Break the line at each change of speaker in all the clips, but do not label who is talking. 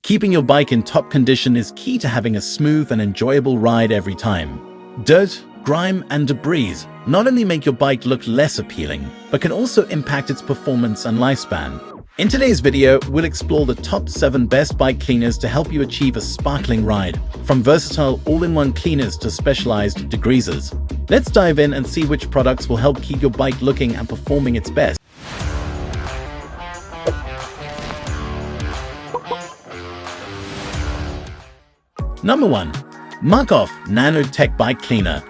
Keeping your bike in top condition is key to having a smooth and enjoyable ride every time. Dirt, grime, and debris not only make your bike look less appealing, but can also impact its performance and lifespan. In today's video, we'll explore the top 7 best bike cleaners to help you achieve a sparkling ride, from versatile all-in-one cleaners to specialized degreasers. Let's dive in and see which products will help keep your bike looking and performing its best. Number 1. Muc-Off Nano Tech Bike Cleaner.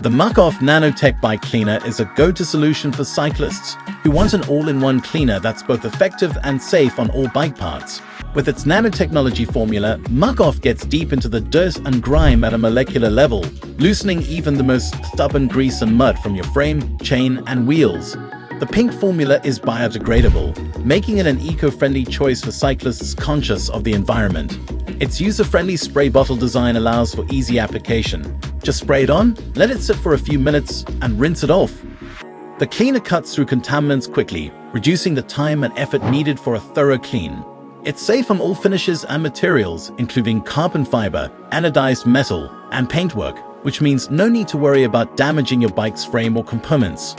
The Muc-Off Nano Tech Bike Cleaner is a go-to solution for cyclists who want an all-in-one cleaner that's both effective and safe on all bike parts. With its nanotechnology formula, Muc-Off gets deep into the dirt and grime at a molecular level, loosening even the most stubborn grease and mud from your frame, chain, and wheels. The pink formula is biodegradable, making it an eco-friendly choice for cyclists conscious of the environment. Its user-friendly spray bottle design allows for easy application. Just spray it on, let it sit for a few minutes, and rinse it off. The cleaner cuts through contaminants quickly, reducing the time and effort needed for a thorough clean. It's safe on all finishes and materials, including carbon fiber, anodized metal, and paintwork, which means no need to worry about damaging your bike's frame or components.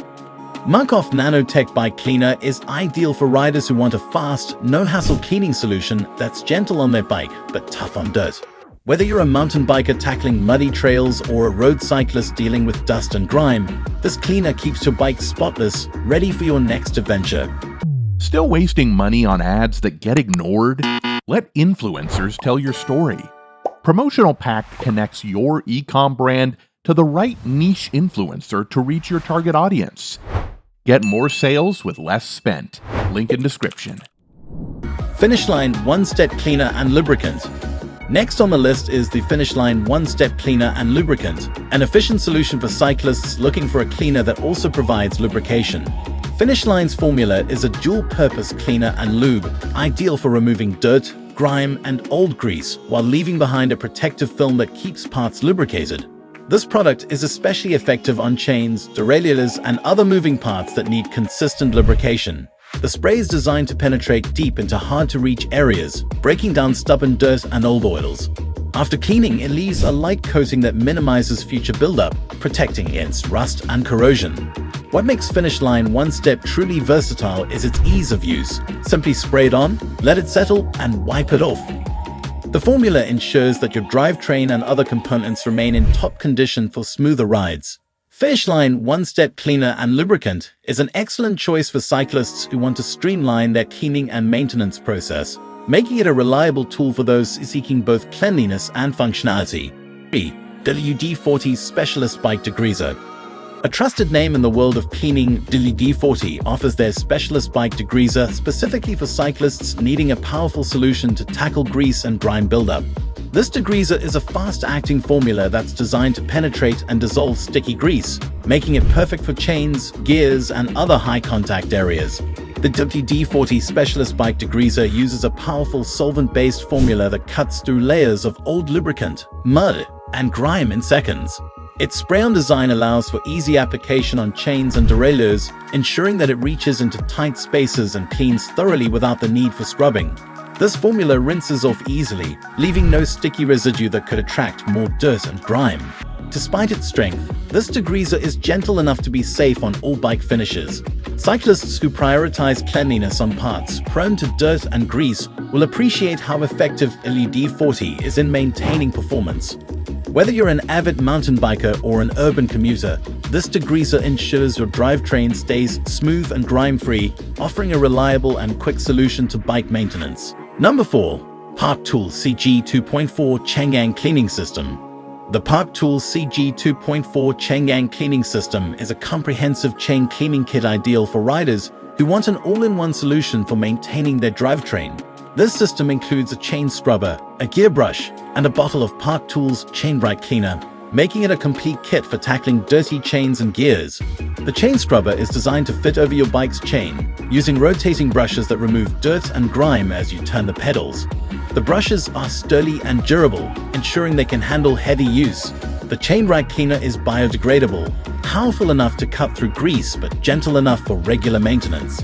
Muc-Off Nanotech Bike Cleaner is ideal for riders who want a fast, no-hassle cleaning solution that's gentle on their bike but tough on dirt. Whether you're a mountain biker tackling muddy trails or a road cyclist dealing with dust and grime, this cleaner keeps your bike spotless, ready for your next adventure.
Still wasting money on ads that get ignored? Let influencers tell your story. Promotional Pack connects your e-com brand to the right niche influencer to reach your target audience. Get more sales with less spent. Link in description.
Finish Line One-Step Cleaner and Lubricant. Next on the list is the Finish Line One-Step Cleaner and Lubricant, an efficient solution for cyclists looking for a cleaner that also provides lubrication. Finish Line's formula is a dual-purpose cleaner and lube, ideal for removing dirt, grime, and old grease while leaving behind a protective film that keeps parts lubricated. This product is especially effective on chains, derailleurs, and other moving parts that need consistent lubrication. The spray is designed to penetrate deep into hard-to-reach areas, breaking down stubborn dirt and old oils. After cleaning, it leaves a light coating that minimizes future buildup, protecting against rust and corrosion. What makes Finish Line One-Step truly versatile is its ease of use. Simply spray it on, let it settle, and wipe it off. The formula ensures that your drivetrain and other components remain in top condition for smoother rides. Finish Line One-Step Cleaner and Lubricant is an excellent choice for cyclists who want to streamline their cleaning and maintenance process, making it a reliable tool for those seeking both cleanliness and functionality. 3. WD-40 Specialist Bike Degreaser. A trusted name in the world of cleaning, WD-40 offers their specialist bike degreaser specifically for cyclists needing a powerful solution to tackle grease and grime buildup. This degreaser is a fast-acting formula that's designed to penetrate and dissolve sticky grease, making it perfect for chains, gears, and other high-contact areas. The WD-40 Specialist Bike Degreaser uses a powerful solvent-based formula that cuts through layers of old lubricant, mud, and grime in seconds. Its spray-on design allows for easy application on chains and derailleurs, ensuring that it reaches into tight spaces and cleans thoroughly without the need for scrubbing. This formula rinses off easily, leaving no sticky residue that could attract more dirt and grime. Despite its strength, this degreaser is gentle enough to be safe on all bike finishes. Cyclists who prioritize cleanliness on parts prone to dirt and grease will appreciate how effective WD-40 is in maintaining performance. Whether you're an avid mountain biker or an urban commuter, this degreaser ensures your drivetrain stays smooth and grime-free, offering a reliable and quick solution to bike maintenance. Number 4. Park Tools CG 2.4 Chaingang Cleaning System. The Park Tools CG 2.4 Chaingang Cleaning System is a comprehensive chain cleaning kit ideal for riders who want an all-in-one solution for maintaining their drivetrain. This system includes a chain scrubber, a gear brush, and a bottle of Park Tools Chain Bright Cleaner, making it a complete kit for tackling dirty chains and gears. The chain scrubber is designed to fit over your bike's chain, using rotating brushes that remove dirt and grime as you turn the pedals. The brushes are sturdy and durable, ensuring they can handle heavy use. The Chain Bright Cleaner is biodegradable, powerful enough to cut through grease but gentle enough for regular maintenance.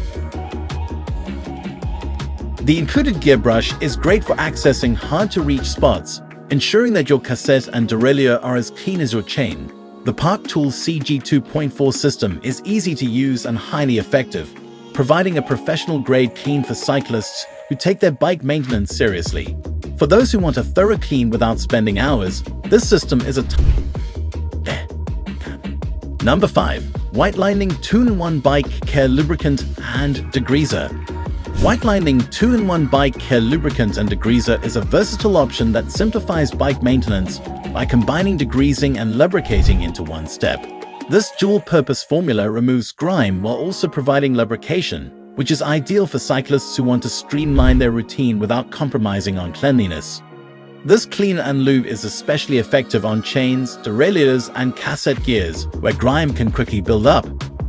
The included gear brush is great for accessing hard-to-reach spots, ensuring that your cassette and derailleur are as clean as your chain. The Park Tool CG 2.4 system is easy to use and highly effective, providing a professional-grade clean for cyclists who take their bike maintenance seriously. For those who want a thorough clean without spending hours, this system is a Number 5. White Lightning 2-in-1 Bike Care Lubricant and Degreaser. White Lightning 2-in-1 Bike Care Lubricant and Degreaser is a versatile option that simplifies bike maintenance by combining degreasing and lubricating into one step. This dual-purpose formula removes grime while also providing lubrication, which is ideal for cyclists who want to streamline their routine without compromising on cleanliness. This clean and lube is especially effective on chains, derailleurs, and cassette gears, where grime can quickly build up.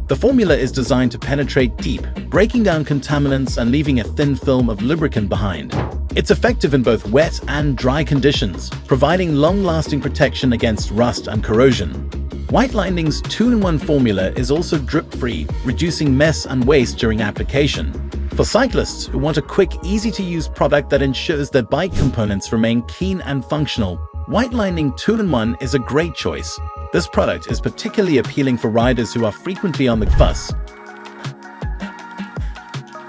The formula is designed to penetrate deep, breaking down contaminants and leaving a thin film of lubricant behind. It's effective in both wet and dry conditions, providing long-lasting protection against rust and corrosion. White Lightning's 2-in-1 formula is also drip-free, reducing mess and waste during application. For cyclists who want a quick, easy-to-use product that ensures their bike components remain clean and functional, White Lightning 2-in-1 is a great choice. This product is particularly appealing for riders who are frequently on the fuss.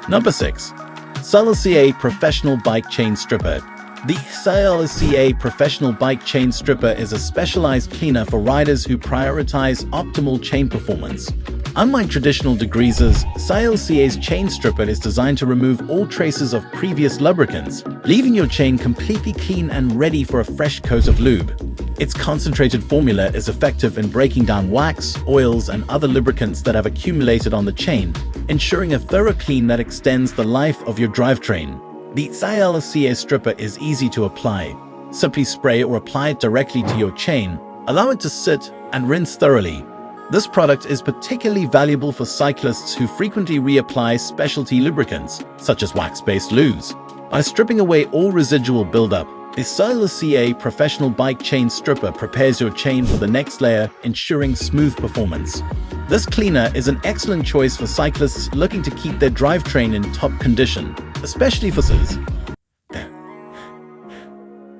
Number 6. SILCA Professional Bike Chain Stripper. The SILCA Professional Bike Chain Stripper is a specialized cleaner for riders who prioritize optimal chain performance. Unlike traditional degreasers, SILCA's chain stripper is designed to remove all traces of previous lubricants, leaving your chain completely clean and ready for a fresh coat of lube. Its concentrated formula is effective in breaking down wax, oils, and other lubricants that have accumulated on the chain, ensuring a thorough clean that extends the life of your drivetrain. The SILCA stripper is easy to apply. Simply spray or apply it directly to your chain, allow it to sit, and rinse thoroughly. This product is particularly valuable for cyclists who frequently reapply specialty lubricants, such as wax-based lubes. By stripping away all residual buildup, the SILCA Professional Bike Chain Stripper prepares your chain for the next layer, ensuring smooth performance. This cleaner is an excellent choice for cyclists looking to keep their drivetrain in top condition, especially for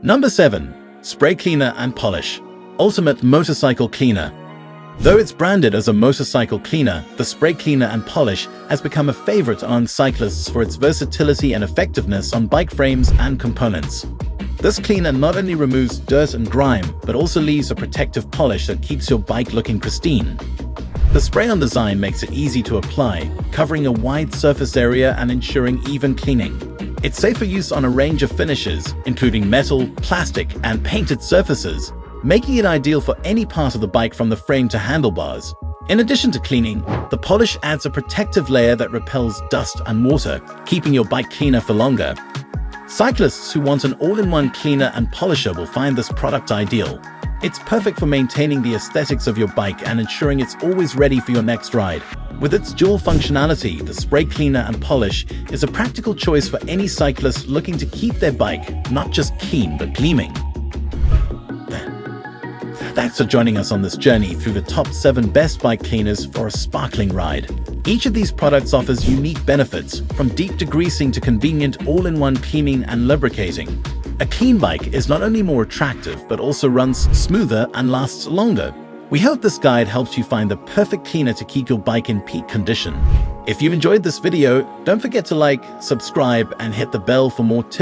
Number 7. Spray Cleaner and Polish. Ultimate Motorcycle Cleaner. Though it's branded as a motorcycle cleaner, the spray cleaner and polish has become a favorite among cyclists for its versatility and effectiveness on bike frames and components. This cleaner not only removes dirt and grime, but also leaves a protective polish that keeps your bike looking pristine. The spray-on design makes it easy to apply, covering a wide surface area and ensuring even cleaning. It's safe for use on a range of finishes, including metal, plastic, and painted surfaces, making it ideal for any part of the bike from the frame to handlebars. In addition to cleaning, the polish adds a protective layer that repels dust and water, keeping your bike cleaner for longer. Cyclists who want an all-in-one cleaner and polisher will find this product ideal. It's perfect for maintaining the aesthetics of your bike and ensuring it's always ready for your next ride. With its dual functionality, the spray cleaner and polish is a practical choice for any cyclist looking to keep their bike not just clean but gleaming. Thanks for joining us on this journey through the top 7 best bike cleaners for a sparkling ride. Each of these products offers unique benefits, from deep degreasing to convenient all-in-one cleaning and lubricating. A clean bike is not only more attractive, but also runs smoother and lasts longer. We hope this guide helps you find the perfect cleaner to keep your bike in peak condition. If you enjoyed this video, don't forget to like, subscribe, and hit the bell for more tips